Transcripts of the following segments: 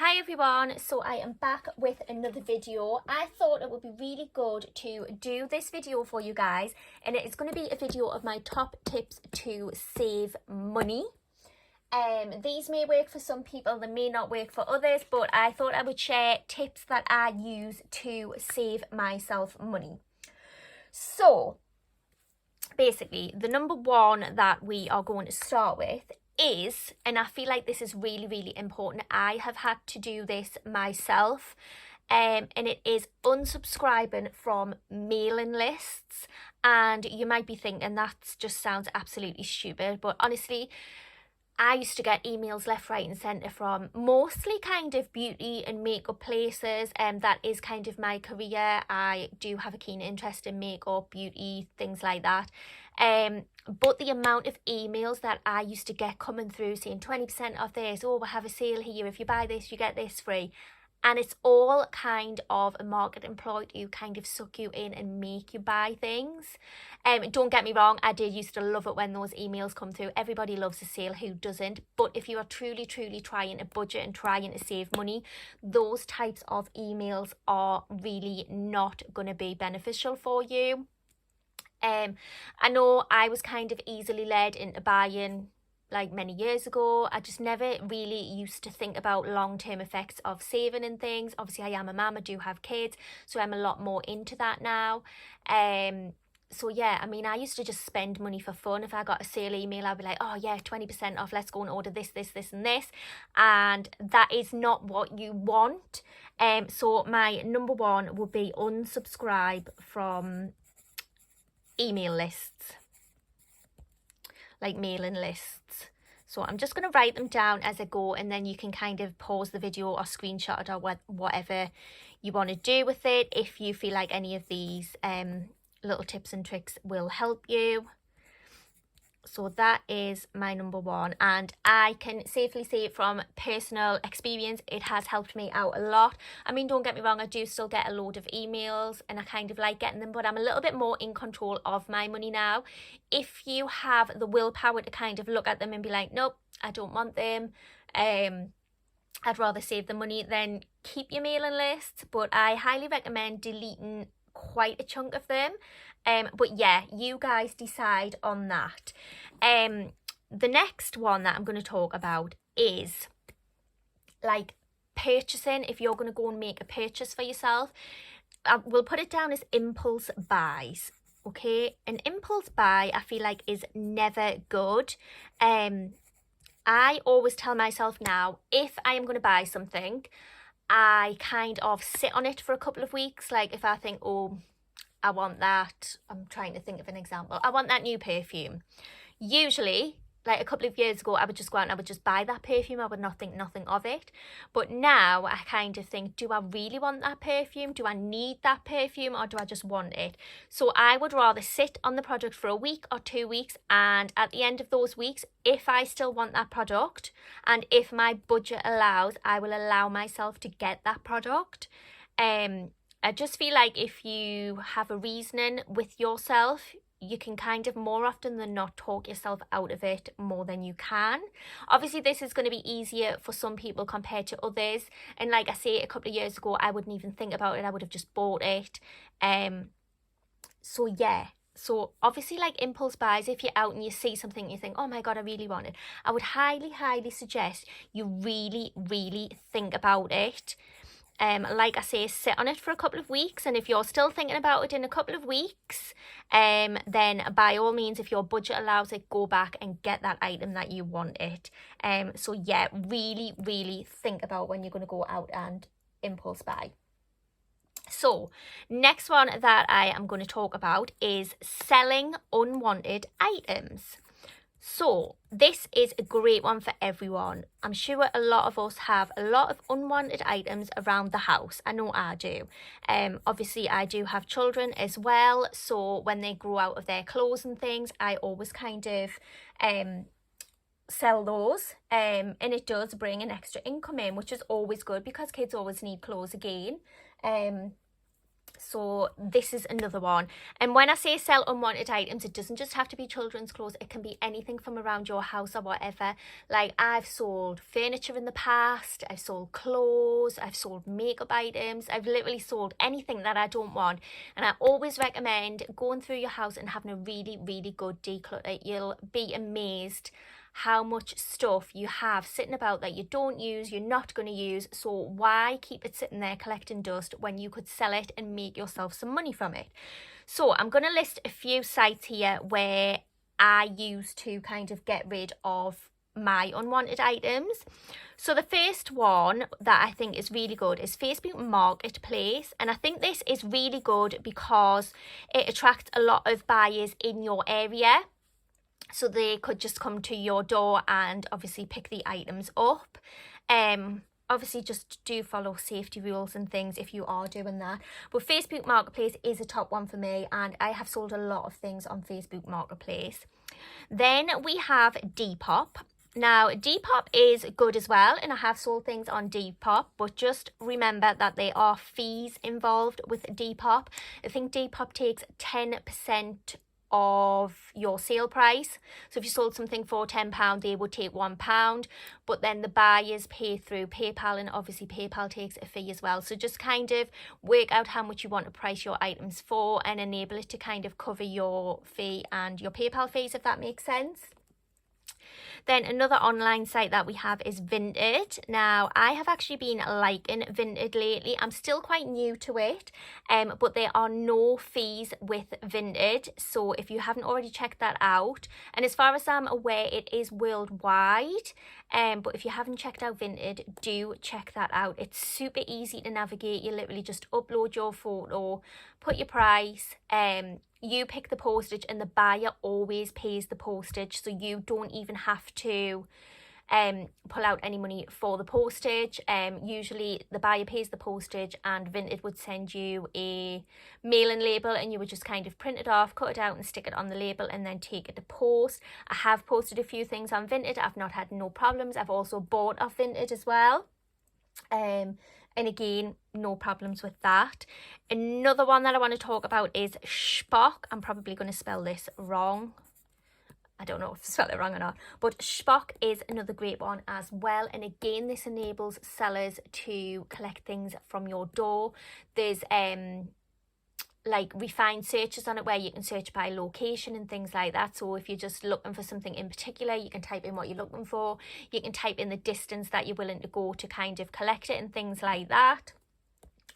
Hi everyone, so I am back with another video. I thought it would be really good to do this video for you guys, and it is going to be a video of my top tips to save money. These may work for some people, they may not work for others, but I thought I would share tips that I use to save myself money. So basically, the number one that we are going to start with is, and I feel like this is really, really important, I have had to do this myself, and it is unsubscribing from mailing lists. And you might be thinking that just sounds absolutely stupid, but honestly, I used to get emails left, right and centre from mostly kind of beauty and makeup places, and that is kind of my career. I do have a keen interest in makeup, beauty, things like that. But the amount of emails that I used to get coming through saying 20% off this, oh, we have a sale here, if you buy this, you get this free. And it's all kind of a marketing ploy to kind of suck you in and make you buy things. Don't get me wrong, I did used to love it when those emails come through. Everybody loves a sale, who doesn't? But if you are truly, truly trying to budget and trying to save money, those types of emails are really not going to be beneficial for you. I know I was kind of easily led into buying like many years ago. I just never really used to think about long-term effects of saving and things. Obviously I am a mum, I do have kids, so I'm a lot more into that now. So yeah, I mean, I used to just spend money for fun. If I got a sale email, I'd be like, oh yeah, 20% off, let's go and order this, this, this and this. And that is not what you want. So my number one would be unsubscribe from email lists, like mailing lists. So I'm just going to write them down as I go, and then you can kind of pause the video or screenshot it or whatever you want to do with it if you feel like any of these little tips and tricks will help you. So that is my number one, and I can safely say from personal experience, it has helped me out a lot. I mean, don't get me wrong, I do still get a load of emails and I kind of like getting them, but I'm a little bit more in control of my money now. If you have the willpower to kind of look at them and be like, nope, I don't want them, I'd rather save the money, then keep your mailing lists, but I highly recommend deleting quite a chunk of them. But yeah, you guys decide on that. The next one that I'm going to talk about is like purchasing. If you're going to go and make a purchase for yourself, we'll put it down as impulse buys. Okay, an impulse buy I feel like is never good. I always tell myself now, if I am going to buy something, I kind of sit on it for a couple of weeks. Like if I think, oh, I want that, I'm trying to think of an example, I want that new perfume. Usually, like a couple of years ago, I would just go out and I would just buy that perfume. I would not think nothing of it. But now I kind of think, do I really want that perfume? Do I need that perfume, or do I just want it? So I would rather sit on the product for a week or 2 weeks, and at the end of those weeks, if I still want that product and if my budget allows, I will allow myself to get that product. I just feel like if you have a reasoning with yourself, you can kind of more often than not talk yourself out of it more than you can. Obviously, this is going to be easier for some people compared to others. And like I say, a couple of years ago, I wouldn't even think about it. I would have just bought it. So yeah. So obviously, like impulse buys, if you're out and you see something you think, oh my God, I really want it, I would highly, highly suggest you really, really think about it. Like I say, sit on it for a couple of weeks, and if you're still thinking about it in a couple of weeks, then by all means, if your budget allows it, go back and get that item that you wanted. So yeah, really, really think about when you're going to go out and impulse buy. So next one that I am going to talk about is selling unwanted items. So this is a great one for everyone. I'm sure a lot of us have a lot of unwanted items around the house. I know I do. Obviously I do have children as well. So when they grow out of their clothes and things, I always kind of sell those. And it does bring an extra income in, which is always good because kids always need clothes again. So this is another one. And when I say sell unwanted items, it doesn't just have to be children's clothes. It can be anything from around your house or whatever. Like, I've sold furniture in the past, I've sold clothes, I've sold makeup items. I've literally sold anything that I don't want. And I always recommend going through your house and having a really, really good declutter. You'll be amazed how much stuff you have sitting about that you don't use, you're not going to use. So why keep it sitting there collecting dust when you could sell it and make yourself some money from it? So I'm going to list a few sites here where I use to kind of get rid of my unwanted items. So the first one that I think is really good is Facebook Marketplace, and I think this is really good because it attracts a lot of buyers in your area. So they could just come to your door and obviously pick the items up. Obviously just do follow safety rules and things if you are doing that. But Facebook Marketplace is a top one for me, and I have sold a lot of things on Facebook Marketplace. Then we have Depop. Now, Depop is good as well, and I have sold things on Depop, but just remember that there are fees involved with Depop. I think Depop takes 10% of your sale price. So if you sold something for £10, they would take £1, but then the buyers pay through PayPal, and obviously PayPal takes a fee as well. So just kind of work out how much you want to price your items for and enable it to kind of cover your fee and your PayPal fees, if that makes sense. Then another online site that we have is Vinted. Now, I have actually been liking Vinted lately. I'm still quite new to it, but there are no fees with Vinted. So if you haven't already checked that out, and as far as I'm aware, it is worldwide. But if you haven't checked out Vinted, do check that out. It's super easy to navigate. You literally just upload your photo, put your price, you pick the postage, and the buyer always pays the postage, so you don't even have to pull out any money for the postage. Usually the buyer pays the postage, and Vinted would send you a mailing label, and you would just kind of print it off, cut it out and stick it on the label, and then take it to post. I have posted a few things on Vinted. I've not had no problems. I've also bought off Vinted as well. And again, no problems with that. Another one that I want to talk about is Shpock. I'm probably going to spell this wrong. I don't know if I spelled it wrong or not. But Shpock is another great one as well. And again, this enables sellers to collect things from your door. There's like refined searches on it where you can search by location and things like that. So if you're just looking for something in particular, you can type in what you're looking for. You can type in the distance that you're willing to go to kind of collect it and things like that.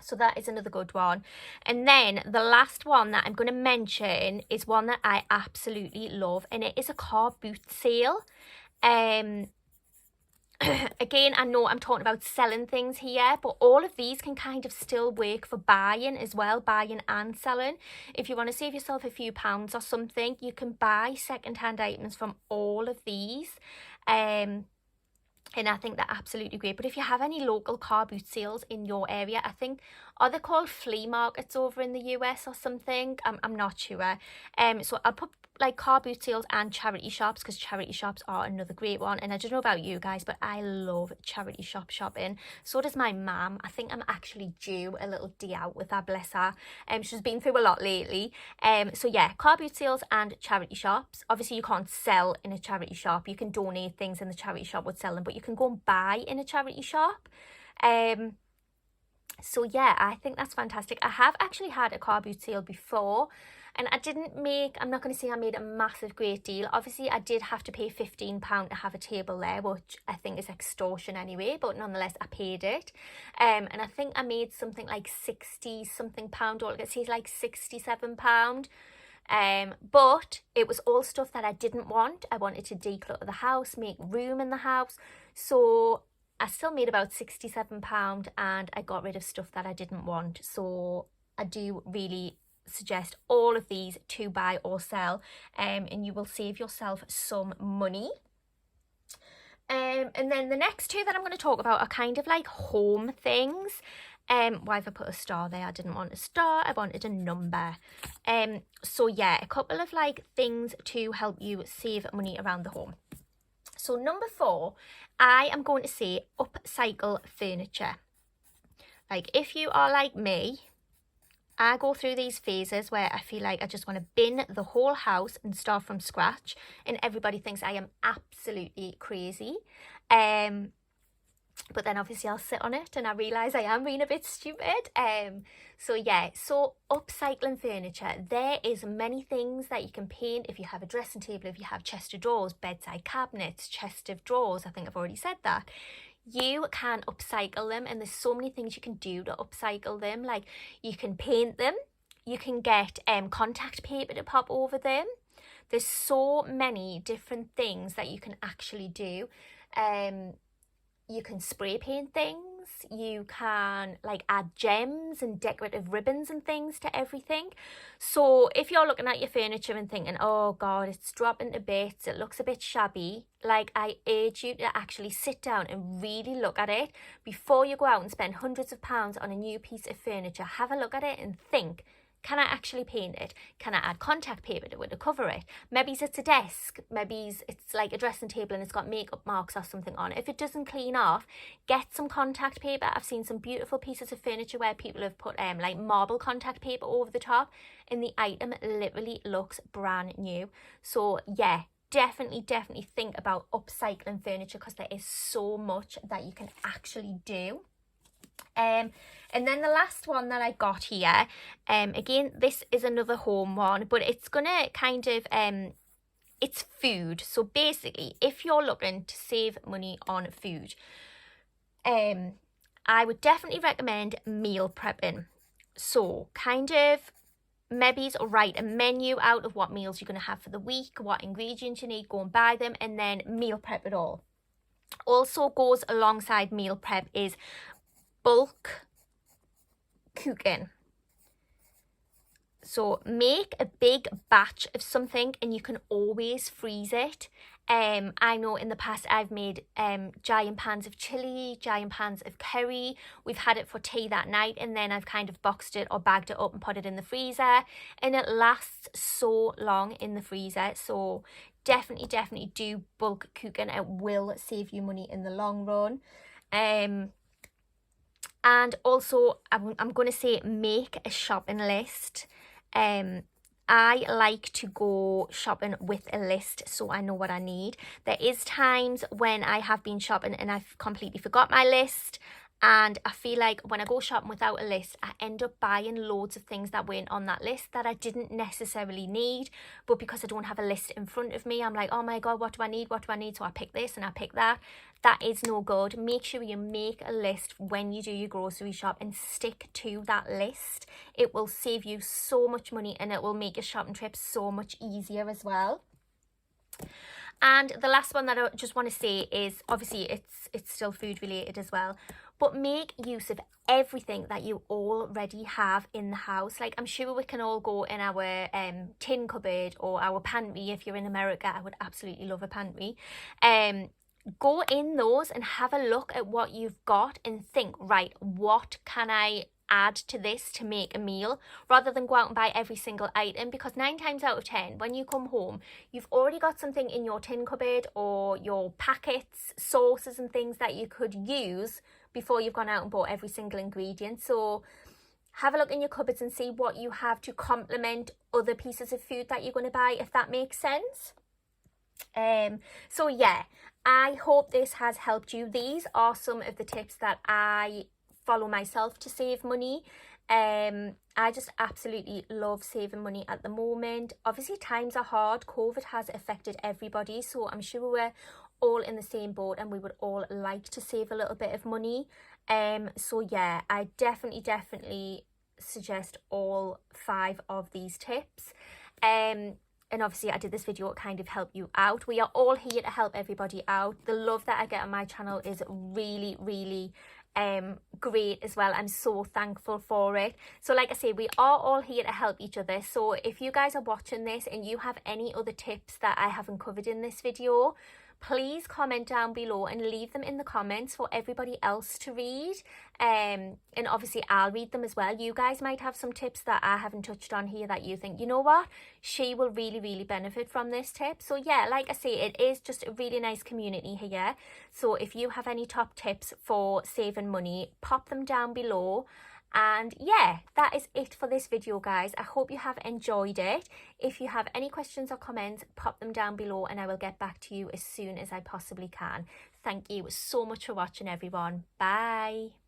So that is another good one. And then the last one that I'm going to mention is one that I absolutely love, and it is a car boot sale. Again, I know I'm talking about selling things here, but all of these can kind of still work for buying as well, buying and selling. If you want to save yourself a few pounds or something, you can buy second-hand items from all of these. And I think they're absolutely great. But if you have any local car boot sales in your area, I think, are they called flea markets over in the US or something? I'm not sure. So I'll put like car boot sales and charity shops, because charity shops are another great one. And I don't know about you guys, but I love charity shop shopping. So does my mum. I think I'm actually due a little day out with her, bless her. She's been through a lot lately. So yeah, car boot sales and charity shops. Obviously you can't sell in a charity shop. You can donate things and the charity shop would sell them, but you can go and buy in a charity shop. So yeah, I think that's fantastic. I have actually had a car boot sale before, and I didn't make, I'm not going to say I made a massive great deal. Obviously, I did have to pay £15 to have a table there, which I think is extortion anyway, but nonetheless, I paid it. And I think I made something like 60 something pound, or let's say like £67. But it was all stuff that I didn't want. I wanted to declutter the house, make room in the house. So I still made about £67, and I got rid of stuff that I didn't want. So I do really suggest all of these to buy or sell, and you will save yourself some money. And then the next two that I'm going to talk about are kind of like home things. Why have I put a star there? I didn't want a star, I wanted a number. So yeah, a couple of like things to help you save money around the home. So number 4, I am going to say upcycle furniture. Like if you are like me, I go through these phases where I feel like I just want to bin the whole house and start from scratch, and everybody thinks I am absolutely crazy. But then obviously I'll sit on it and I realise I am being a bit stupid. So yeah, so upcycling furniture, there is many things that you can paint. If you have a dressing table, if you have chest of drawers, bedside cabinets, chest of drawers, I think I've already said that. You can upcycle them, and there's so many things you can do to upcycle them. Like, you can paint them, you can get contact paper to pop over them. There's so many different things that you can actually do. You can spray paint things, you can like add gems and decorative ribbons and things to everything. So if you're looking at your furniture and thinking, oh god, it's dropping to bits, it looks a bit shabby, like, I urge you to actually sit down and really look at it before you go out and spend hundreds of pounds on a new piece of furniture. Have a look at it and think, can I actually paint it? Can I add contact paper to it to cover it? Maybe it's a desk, maybe it's like a dressing table and it's got makeup marks or something on it. If it doesn't clean off, get some contact paper. I've seen some beautiful pieces of furniture where people have put like marble contact paper over the top, and the item literally looks brand new. So yeah, definitely think about upcycling furniture, because there is so much that you can actually do. And then the last one that I got here, again, this is another home one, but it's gonna kind of, it's food. So basically, if you're looking to save money on food, I would definitely recommend meal prepping. So kind of maybe write a menu out of what meals you're going to have for the week, what ingredients you need, go and buy them, and then meal prep it all. Also goes alongside meal prep is bulk cooking. So make a big batch of something and you can always freeze it. I know in the past I've made giant pans of chili, giant pans of curry. We've had it for tea that night, and then I've kind of boxed it or bagged it up and put it in the freezer, and it lasts so long in the freezer. So definitely do bulk cooking. It will save you money in the long run. And also, I'm going to say make a shopping list. I like to go shopping with a list so I know what I need. There is times when I have been shopping and I've completely forgot my list, and I feel like when I go shopping without a list, I end up buying loads of things that weren't on that list that I didn't necessarily need. But because I don't have a list in front of me, I'm like, oh my god, what do I need? So I pick this and I pick that. That is no good. Make sure you make a list when you do your grocery shop and stick to that list. It will save you so much money, and it will make your shopping trip so much easier as well. And the last one that I just want to say is, obviously it's still food related as well, but make use of everything that you already have in the house. Like, I'm sure we can all go in our tin cupboard or our pantry. If you're in America, I would absolutely love a pantry. Go in those and have a look at what you've got and think, right, what can I add to this to make a meal, rather than go out and buy every single item, because 9 times out of 10 when you come home you've already got something in your tin cupboard or your packets, sauces and things that you could use before you've gone out and bought every single ingredient. So have a look in your cupboards and see what you have to complement other pieces of food that you're going to buy, if that makes sense. So yeah, I hope this has helped you. These are some of the tips that I follow myself to save money. I just absolutely love saving money at the moment. Obviously times are hard. COVID has affected everybody, so I'm sure we're all in the same boat and we would all like to save a little bit of money. So yeah, I definitely suggest all 5 of these tips. And obviously I did this video to kind of help you out. We are all here to help everybody out. The love that I get on my channel is really great as well. I'm so thankful for it. So like I say, we are all here to help each other. So if you guys are watching this and you have any other tips that I haven't covered in this video, please comment down below and leave them in the comments for everybody else to read. And obviously I'll read them as well. You guys might have some tips that I haven't touched on here that you think, you know what, she will really benefit from this tip. So yeah, like I say, it is just a really nice community here. So if you have any top tips for saving money, pop them down below And yeah, that is it for this video, guys. I hope you have enjoyed it. If you have any questions or comments, pop them down below and I will get back to you as soon as I possibly can. Thank you so much for watching, everyone. Bye.